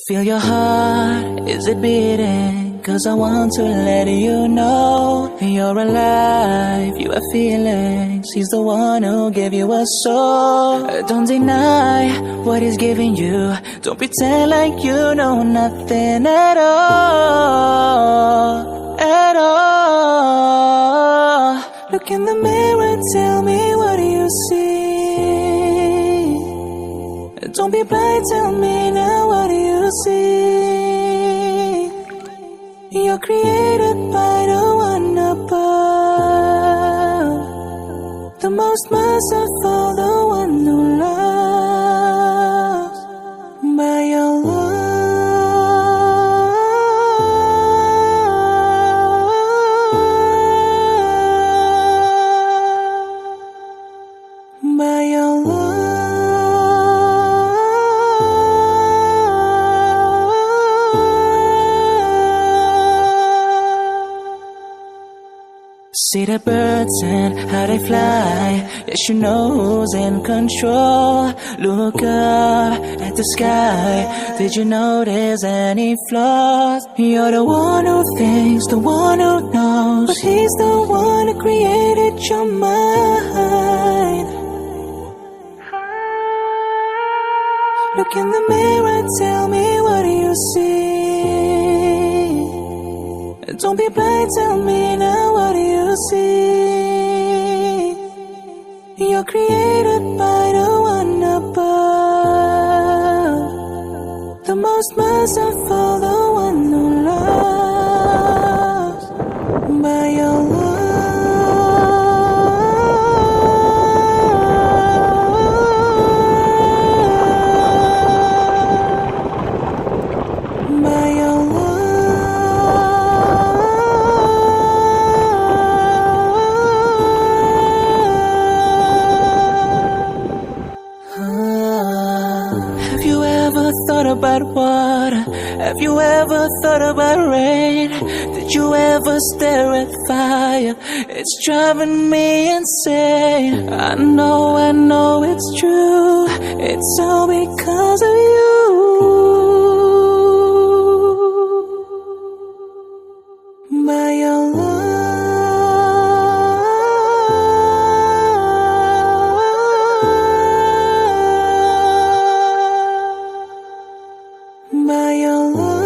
Feel your heart, is it beating? 'Cause I want to let you know you're alive, you have feelings. He's the one who gave you a soul. Don't deny what he's giving you. Don't pretend like you know nothing at all, at all. Look in the mirror, tell me, what do you see? Don't be blind, tell me now, what do you see? You're created by the one above, the most merciful, the one who loves by your love. By your love. See the birds and how they fly. Yes, you know who's in control. Look up at the sky. Did you notice any flaws? You're the one who thinks, the one who knows, but he's the one who created your mind. Look in the mirror, tell me, what do you see? Don't be blind, tell me now, what do you see? You're created by the one above, the most merciful, the one who loves by your love. By your love. Thought about water? Have you ever thought about rain? Did you ever stare at fire? It's driving me insane. I know it's true. It's all because of you. By your love. By your love.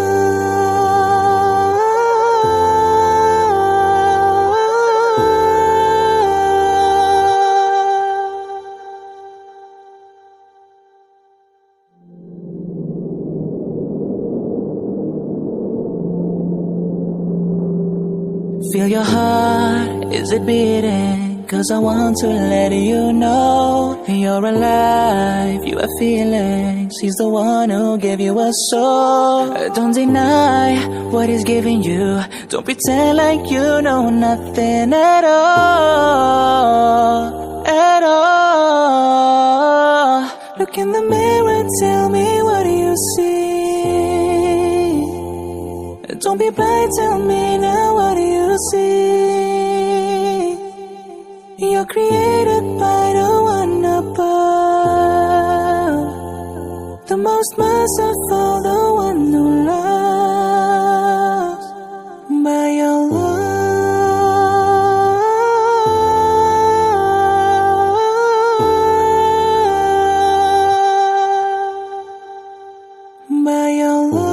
Feel your heart, is it beating? 'Cause I want to let you know you're alive, you have feelings. He's the one who gave you a soul. Don't deny what he's giving you. Don't pretend like you know nothing at all, at all. Look in the mirror, tell me, what do you see? Don't be blind, tell me now, what do you see? You're created by the one above, the most merciful, the one who loves by your love. By your love.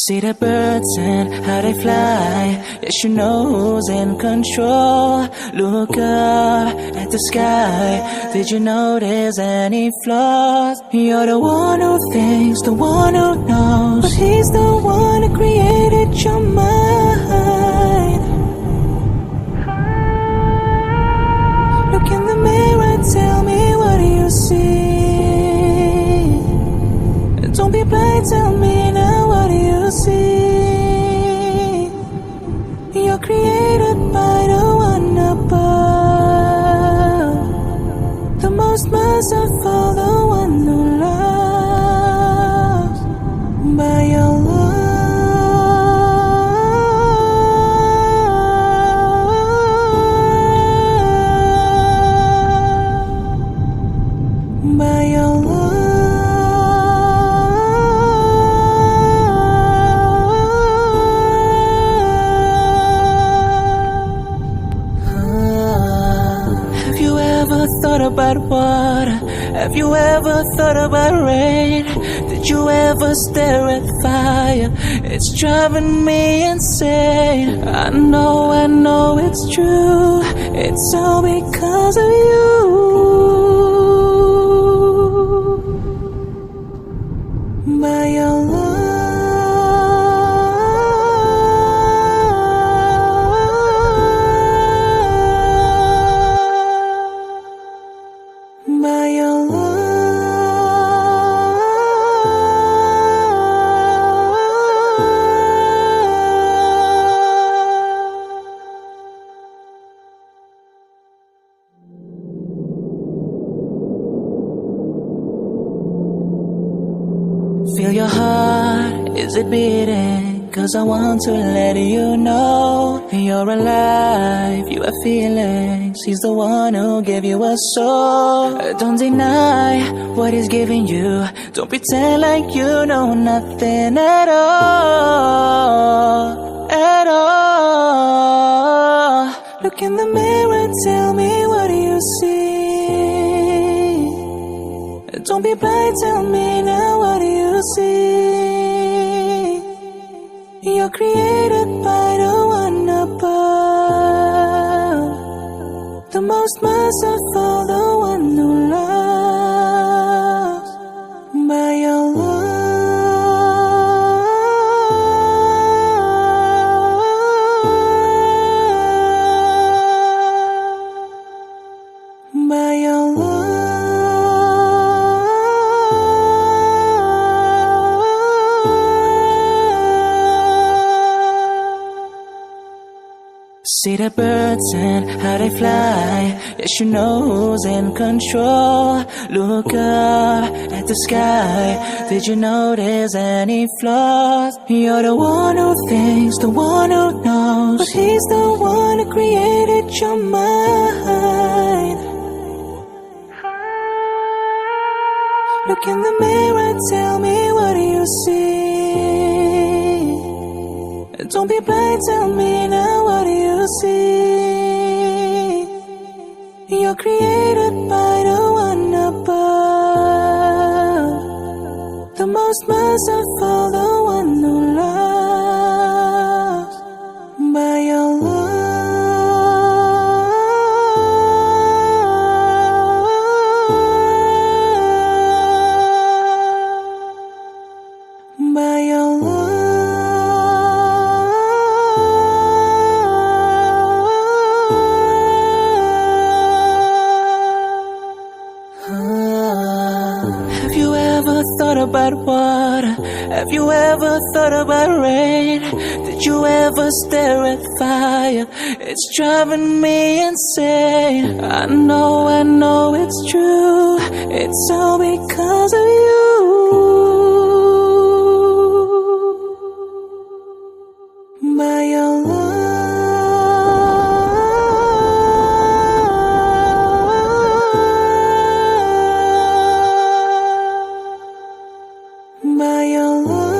See the birds and how they fly. Yes, you know who's in control. Look up at the sky. Did you notice any flaws? You're the one who thinks, the one who knows, but he's the one who created your mind. Look in the mirror, tell me, what do you see? Don't be blind, tell me now, what do you see? You're created by the one above, the most merciful, the one who loves by your love. about water? Have you ever thought about rain? Did you ever stare at fire? It's driving me insane. I know it's true. It's all because of you. By your love. Feel your heart, is it beating? 'Cause I want to let you know you're alive, you have feelings. He's the one who gave you a soul. Don't deny what he's giving you. Don't pretend like you know nothing at all, at all. Look in the mirror, tell me what do you see? Don't be blind, tell me now what do you see? You're created by the one above, the most merciful, the one who loves. By your love. By your love. See the birds and how they fly. Yes, you know who's in control. Look up at the sky. Did you notice any flaws? You're the one who thinks, the one who knows, but he's the one who created your mind. Look in the mirror, tell me what do you see? Don't be blind, tell me now what do you see? You're created by the one above, the most merciful, the one who loves. By your love. By your love. Have you ever thought about water? Have you ever thought about rain? Did you ever stare at fire? It's driving me insane. I know it's true. It's all because of you. By your love. By your love.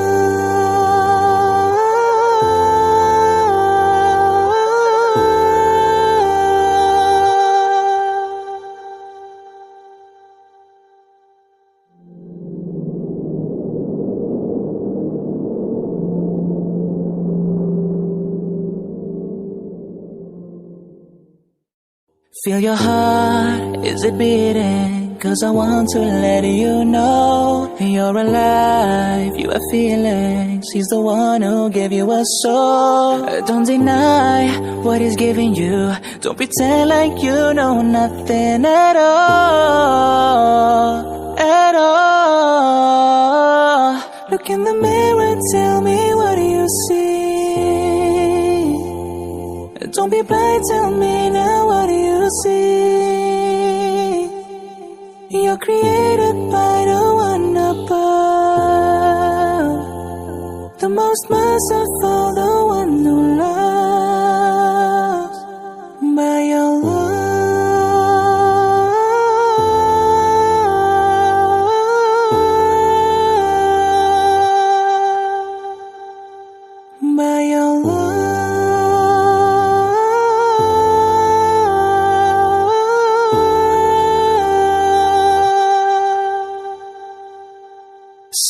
Feel your heart, is it beating? 'Cause I want to let you know you're alive, you have feelings. He's the one who gave you a soul. Don't deny what he's giving you. Don't pretend like you know nothing at all, at all. Look in the mirror, tell me what do you see? Don't be blind, tell me now what do you see? You're created by the one above, the most merciful, the one who loves. By your love. By your love.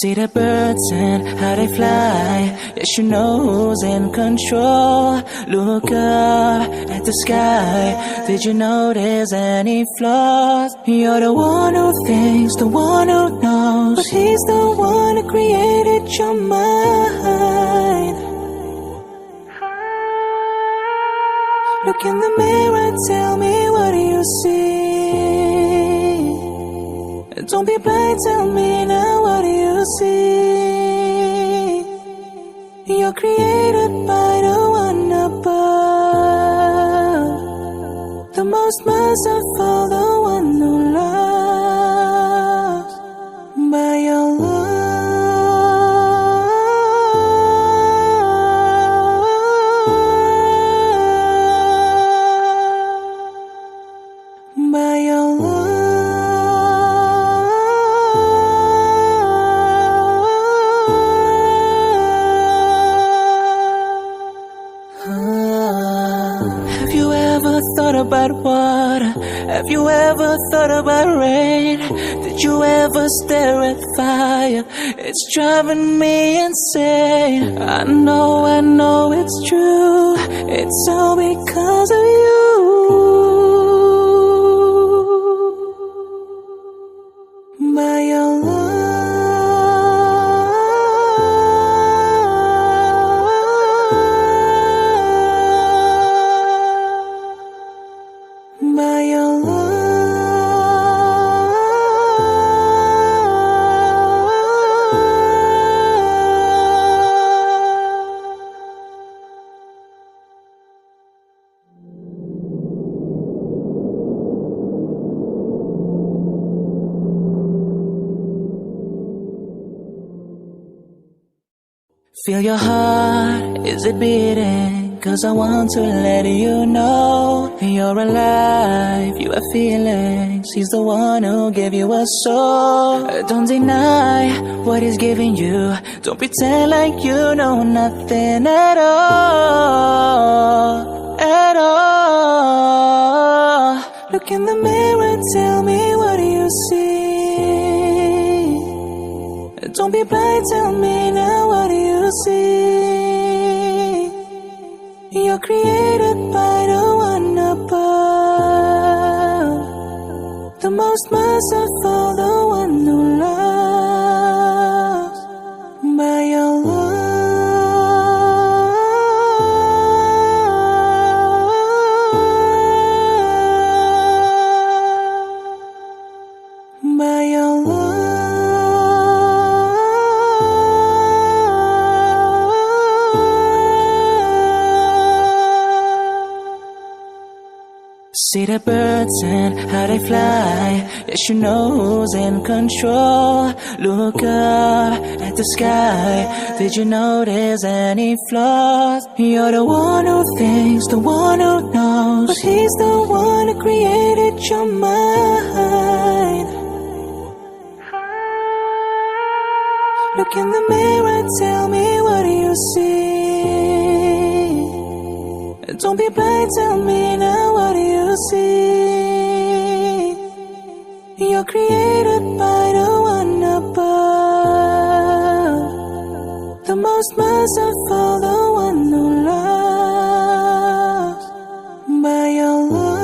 See the birds and how they fly. Yes, you know who's in control. Look up at the sky. Did you notice any flaws? You're the one who thinks, the one who knows, but he's the one who created your mind. Look in the mirror, tell me, what do you see? Don't be blind, tell me now, what do you see? You're created by the one above, the most merciful, the one who loves by your love. By your love. Thought about water? Have you ever thought about rain? Did you ever stare at fire? It's driving me insane. I know it's true. It's all because of you. By your love. By your love. Feel your heart, is it beating? 'Cause I want to let you know you're alive, you have feelings. He's the one who gave you a soul. Don't deny what he's giving you. Don't pretend like you know nothing at all, at all. Look in the mirror, tell me, what do you see? Don't be blind, tell me now, what do you see? You're created by the one above, the most merciful, the one who loves by your love. By your love. See the birds and how they fly. Yes, you know who's in control. Look up at the sky. Did you notice any flaws? You're the one who thinks, the one who knows, but he's the one who created your mind. Look in the mirror, tell me, what do you see? Don't be blind, tell me now, what do you see? You're created by the one above, the most merciful, the one who loves by your love.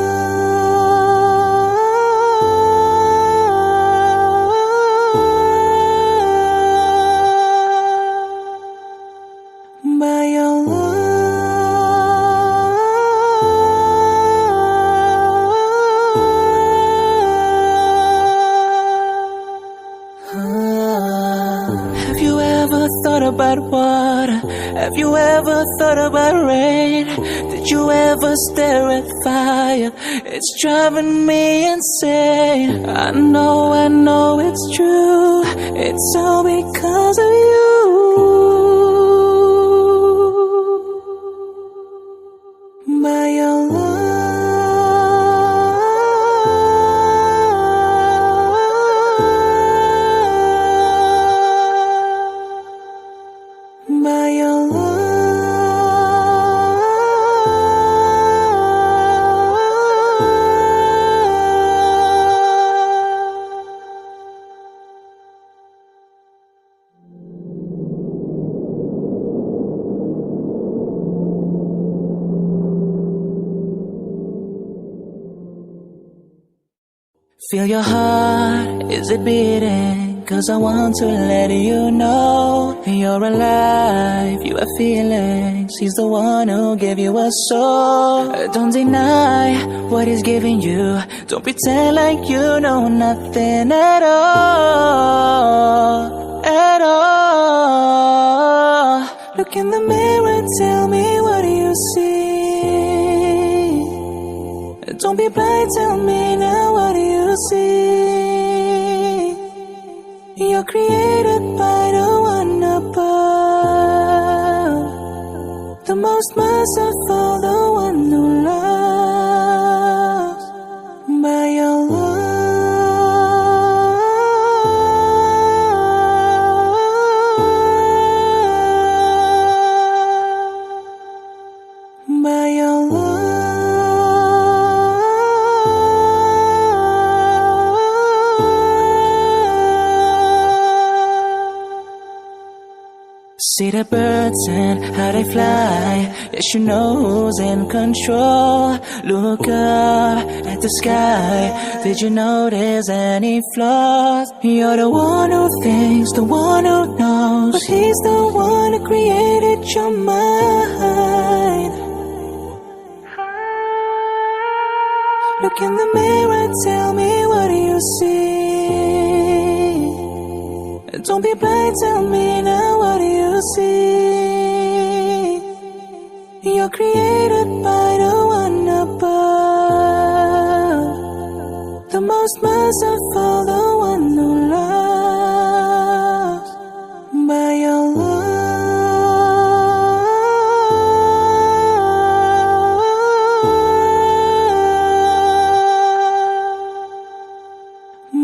By your love. Have you ever thought about water? Have you ever thought about rain? Did you ever stare at fire? It's driving me insane. I know it's true. It's all because of you. By your love. By your love. Feel your heart, is it beating? 'Cause I want to let you know you're alive, you have feelings. He's the one who gave you a soul. Don't deny what he's giving you. Don't pretend like you know nothing at all, at all. Look in the mirror and tell me, what do you see? Don't be blind, tell me now, what do you see? You're created by the one above, the most merciful, the one who loves by your love. By your love. See the birds and how they fly. Yes, you know who's in control. Look up at the sky. Did you notice any flaws? You're the one who thinks, the one who knows, but he's the one who created your mind. Look in the mirror, tell me, what do you see? Don't be blind, tell me now, what do you see? You're created by the one above, the most merciful, the one who loves by your love.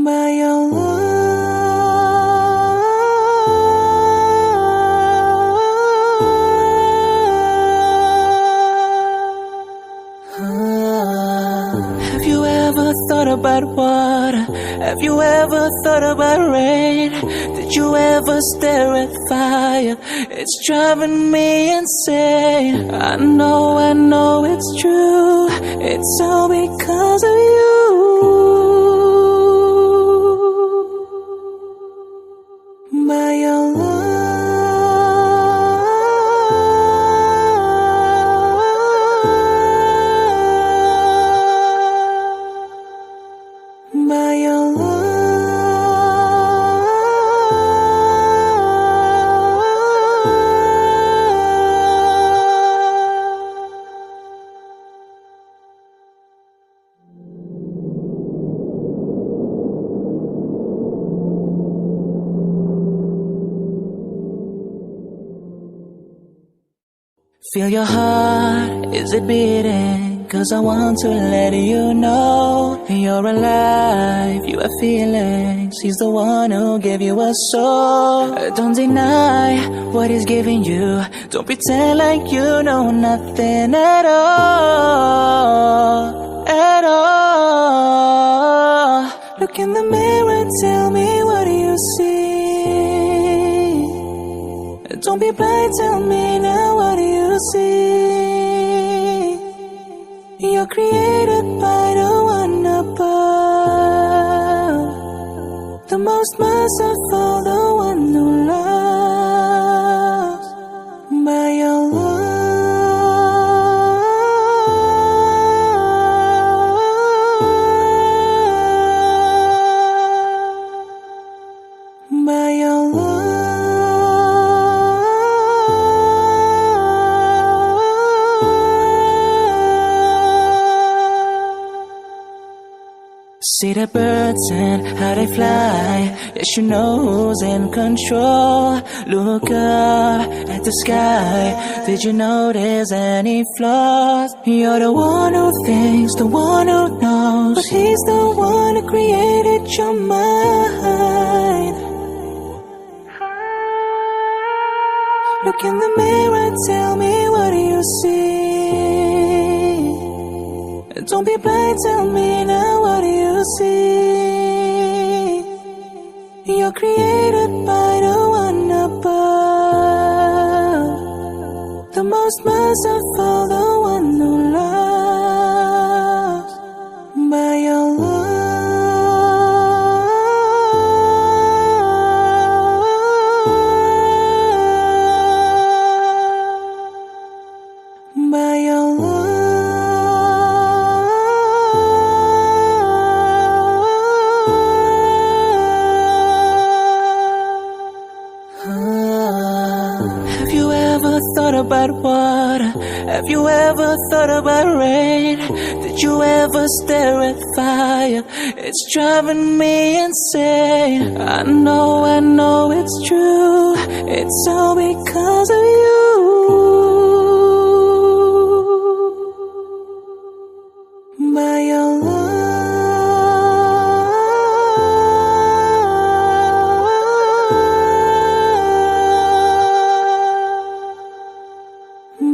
By your love. Thought about water? Have you ever thought about rain? Did you ever stare at fire? It's driving me insane. I know it's true. It's all because of you. By your love. By your love. Feel your heart, is it beating? 'Cause I want to let you know you're alive, you have feelings. He's the one who gave you a soul. Don't deny what he's giving you. Don't pretend like you know nothing at all, at all. Look in the mirror and tell me, what do you see? Don't be blind, tell me now, what do you see? You're created by the one above, the most merciful, the one who loves by your love. By your love. See the birds and how they fly. Yes, you know who's in control. Look up at the sky. Did you notice any flaws? You're the one who thinks, the one who knows, but he's the one who created your mind. Look in the mirror and tell me, what do you see? Don't be blind, tell me now, what do you see? You're created by the one above, the most merciful, the one who loves by your love. ever thought about rain? Did you ever stare at fire? It's driving me insane. I know it's true. It's all because of you. By your love.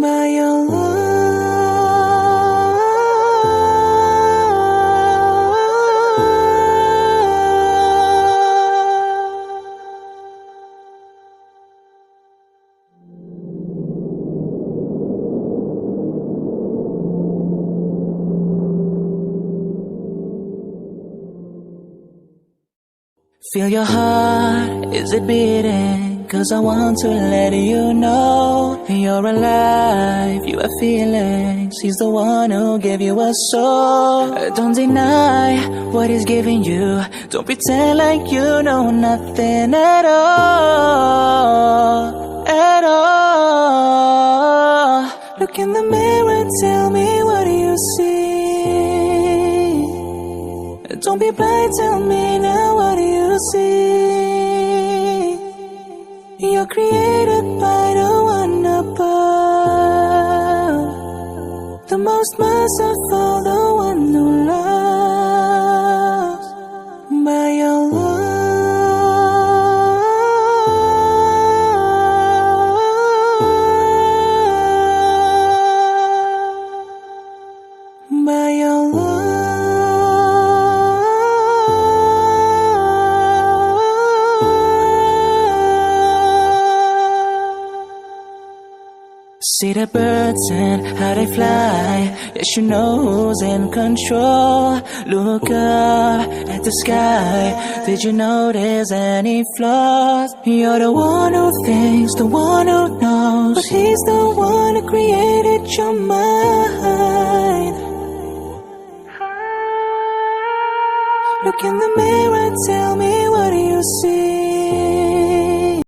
By your love. Feel your heart, is it beating? 'Cause I want to let you know you're alive, you have feelings. He's the one who gave you a soul. Don't deny what he's giving you. Don't pretend like you know nothing at all, at all. Look in the mirror, tell me, what do you see? Don't be blind, tell me now, what do you see? You're created by the one above, the most merciful, the one who loves. By your love. By your love. See the birds and how they fly. Yes, you know who's in control. Look up at the sky. Did you notice any flaws? You're the one who thinks, the one who knows, but he's the one who created your mind. Look in the mirror, tell me, what do you see?